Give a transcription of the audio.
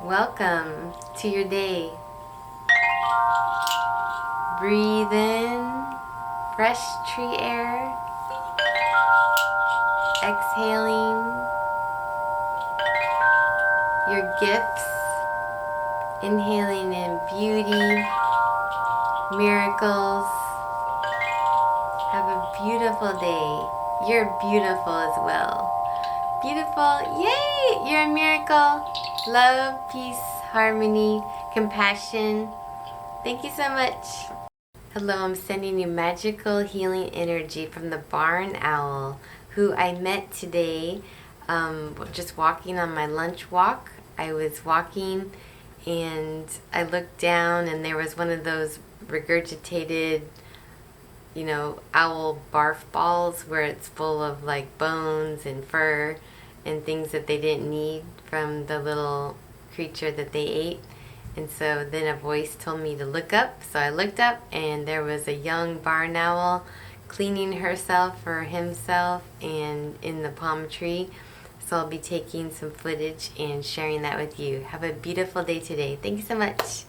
Welcome to your day. Breathe in fresh tree air, exhaling your gifts, inhaling in beauty, miracles. Have a beautiful day. You're beautiful as well. Beautiful. Yay! You're a miracle. Love, peace, harmony, compassion. Thank you so much. Hello, I'm sending you magical healing energy from the barn owl who I met today just walking on my lunch walk. I was walking and I looked down and there was one of those regurgitated, owl barf balls where it's full of like bones and fur and things that they didn't need from the little creature that they ate. And so then a voice told me to look up. So I looked up and there was a young barn owl cleaning herself or himself and in the palm tree. So I'll be taking some footage and sharing that with you. Have a beautiful day today. Thank you so much.